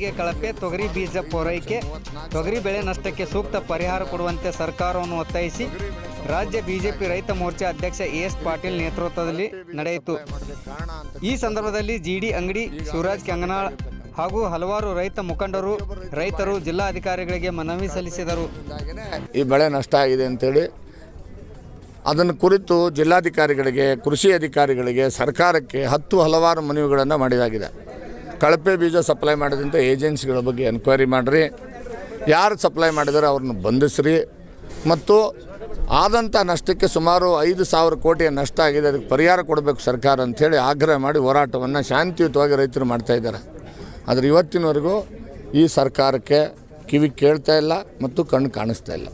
ರೈತರಿಗೆ ಕಳಪೆ ತೊಗರಿ ಬೀಜ ಪೂರೈಕೆ, ತೊಗರಿ ಬೆಳೆ ನಷ್ಟಕ್ಕೆ ಸೂಕ್ತ ಪರಿಹಾರ ಕೊಡುವಂತೆ ಸರ್ಕಾರವನ್ನು ಒತ್ತಾಯಿಸಿ ರಾಜ್ಯ ಬಿಜೆಪಿ ರೈತ ಮೋರ್ಚಾ ಅಧ್ಯಕ್ಷ ಎಸ್ ಪಾಟೀಲ್ ನೇತೃತ್ವದಲ್ಲಿ ನಡೆಯಿತು. ಈ ಸಂದರ್ಭದಲ್ಲಿ ಜಿಡಿ ಅಂಗಡಿ, ಶಿವರಾಜ್ ಕೆಂಗನಾಳ್ ಹಾಗೂ ಹಲವಾರು ರೈತ ಮುಖಂಡರು, ರೈತರು ಜಿಲ್ಲಾಧಿಕಾರಿಗಳಿಗೆ ಮನವಿ ಸಲ್ಲಿಸಿದರು. ಈ ಬೆಳೆ ನಷ್ಟ ಆಗಿದೆ ಅಂತೇಳಿ ಅದನ್ನು ಕುರಿತು ಜಿಲ್ಲಾಧಿಕಾರಿಗಳಿಗೆ, ಕೃಷಿ ಅಧಿಕಾರಿಗಳಿಗೆ, ಸರ್ಕಾರಕ್ಕೆ ಹಲವಾರು ಮನವಿಗಳನ್ನು ಮಾಡಿದಾಗಿದೆ. ಕಳಪೆ ಬೀಜ ಸಪ್ಲೈ ಮಾಡಿದಂಥ ಏಜೆನ್ಸಿಗಳ ಬಗ್ಗೆ ಎನ್ಕ್ವೈರಿ ಮಾಡಿರಿ, ಯಾರು ಸಪ್ಲೈ ಮಾಡಿದರೆ ಅವ್ರನ್ನ ಬಂಧಿಸ್ರಿ, ಮತ್ತು ಆದಂಥ ನಷ್ಟಕ್ಕೆ ಸುಮಾರು 5,000 ಕೋಟಿಯ ನಷ್ಟ ಆಗಿದೆ, ಅದಕ್ಕೆ ಪರಿಹಾರ ಕೊಡಬೇಕು ಸರ್ಕಾರ ಅಂಥೇಳಿ ಆಗ್ರಹ ಮಾಡಿ ಹೋರಾಟವನ್ನು ಶಾಂತಿಯುತವಾಗಿ ರೈತರು ಮಾಡ್ತಾಯಿದ್ದಾರೆ. ಆದರೆ ಇವತ್ತಿನವರೆಗೂ ಈ ಸರ್ಕಾರಕ್ಕೆ ಕಿವಿ ಕೇಳ್ತಾ ಇಲ್ಲ ಮತ್ತು ಕಣ್ಣು ಕಾಣಿಸ್ತಾ ಇಲ್ಲ.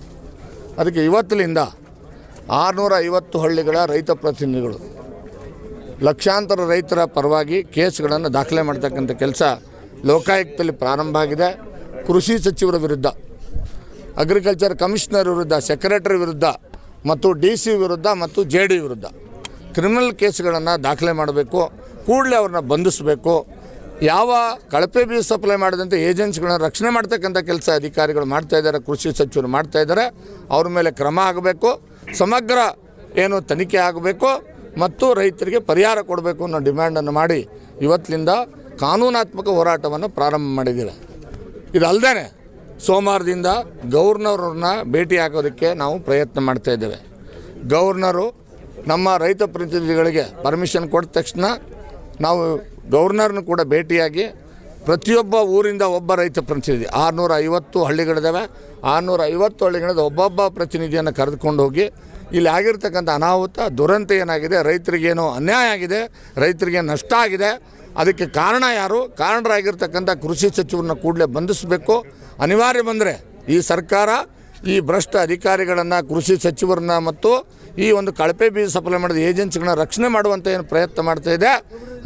ಅದಕ್ಕೆ ಇವತ್ತಿನಿಂದ 650 ಹಳ್ಳಿಗಳ ರೈತ ಪ್ರತಿನಿಧಿಗಳು ಲಕ್ಷಾಂತರ ರೈತರ ಪರವಾಗಿ ಕೇಸ್ಗಳನ್ನು ದಾಖಲೆ ಮಾಡ್ತಕ್ಕಂಥ ಕೆಲಸ ಲೋಕಾಯುಕ್ತದಲ್ಲಿ ಪ್ರಾರಂಭ ಆಗಿದೆ. ಕೃಷಿ ಸಚಿವರ ವಿರುದ್ಧ, ಅಗ್ರಿಕಲ್ಚರ್ ಕಮಿಷನರ್ ವಿರುದ್ಧ, ಸೆಕ್ರೆಟರಿ ವಿರುದ್ಧ ಮತ್ತು DC ವಿರುದ್ಧ ಮತ್ತು JD ವಿರುದ್ಧ ಕ್ರಿಮಿನಲ್ ಕೇಸ್ಗಳನ್ನು ದಾಖಲೆ ಮಾಡಬೇಕು. ಕೂಡಲೇ ಅವ್ರನ್ನ ಬಂಧಿಸಬೇಕು. ಯಾವ ಕಳಪೆ ಬೀಜ ಸಪ್ಲೈ ಮಾಡಿದಂಥ ಏಜೆನ್ಸಿಗಳನ್ನ ರಕ್ಷಣೆ ಮಾಡ್ತಕ್ಕಂಥ ಕೆಲಸ ಅಧಿಕಾರಿಗಳು ಮಾಡ್ತಾಯಿದ್ದಾರೆ, ಕೃಷಿ ಸಚಿವರು ಮಾಡ್ತಾಯಿದ್ದಾರೆ. ಅವ್ರ ಮೇಲೆ ಕ್ರಮ ಆಗಬೇಕು, ಸಮಗ್ರ ತನಿಖೆ ಆಗಬೇಕು ಮತ್ತು ರೈತರಿಗೆ ಪರಿಹಾರ ಕೊಡಬೇಕು ಅನ್ನೋ ಡಿಮ್ಯಾಂಡನ್ನು ಮಾಡಿ ಇವತ್ತಿನಿಂದ ಕಾನೂನಾತ್ಮಕ ಹೋರಾಟವನ್ನು ಪ್ರಾರಂಭ ಮಾಡಿದ್ದೀವಿ. ಇದಲ್ಲದೆ ಸೋಮವಾರದಿಂದ ಗವರ್ನರ್ನ ಭೇಟಿ ಆಗೋದಕ್ಕೆ ನಾವು ಪ್ರಯತ್ನ ಮಾಡ್ತಾಯಿದ್ದೇವೆ. ಗವರ್ನರು ನಮ್ಮ ರೈತ ಪ್ರತಿನಿಧಿಗಳಿಗೆ ಪರ್ಮಿಷನ್ ಕೊಟ್ಟ ತಕ್ಷಣ ನಾವು ಗವರ್ನರ್ನ ಕೂಡ ಭೇಟಿಯಾಗಿ ಪ್ರತಿಯೊಬ್ಬ ಊರಿಂದ ಒಬ್ಬ ರೈತ ಪ್ರತಿನಿಧಿ, 650 ಹಳ್ಳಿಗಳಿದ್ದಾವೆ, 650 ಹಳ್ಳಿಗಳಿಂದ ಒಬ್ಬೊಬ್ಬ ಪ್ರತಿನಿಧಿಯನ್ನು ಕರೆದುಕೊಂಡು ಹೋಗಿ ಇಲ್ಲಿ ಆಗಿರ್ತಕ್ಕಂಥ ಅನಾಹುತ ದುರಂತ ಏನಾಗಿದೆ, ರೈತರಿಗೇನು ಅನ್ಯಾಯ ಆಗಿದೆ, ರೈತರಿಗೆ ನಷ್ಟ ಆಗಿದೆ, ಅದಕ್ಕೆ ಕಾರಣ ಯಾರು, ಕಾರಣರಾಗಿರ್ತಕ್ಕಂಥ ಕೃಷಿ ಸಚಿವರನ್ನ ಕೂಡಲೇ ಬಂಧಿಸಬೇಕು. ಅನಿವಾರ್ಯ ಬಂದರೆ ಈ ಸರ್ಕಾರ ಈ ಭ್ರಷ್ಟ ಅಧಿಕಾರಿಗಳನ್ನು, ಕೃಷಿ ಸಚಿವರನ್ನ ಮತ್ತು ಈ ಒಂದು ಕಳಪೆ ಬೀಜ ಸಪ್ಲೈ ಮಾಡಿದ ಏಜೆನ್ಸಿಗಳನ್ನ ರಕ್ಷಣೆ ಮಾಡುವಂಥ ಏನು ಪ್ರಯತ್ನ ಮಾಡ್ತಾಯಿದೆ,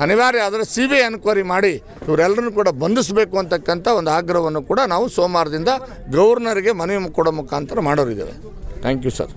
ಅನಿವಾರ್ಯ ಆದರೆ CBI ಎನ್ಕ್ವೈರಿ ಮಾಡಿ ಇವರೆಲ್ಲರನ್ನು ಕೂಡ ಬಂಧಿಸಬೇಕು ಅಂತಕ್ಕಂಥ ಒಂದು ಆಗ್ರಹವನ್ನು ಕೂಡ ನಾವು ಸೋಮವಾರದಿಂದ ಗವರ್ನರ್ಗೆ ಮನವಿ ಕೊಡೋ ಮುಖಾಂತರ ಮಾಡೋರಿದ್ದೇವೆ. Thank you sir.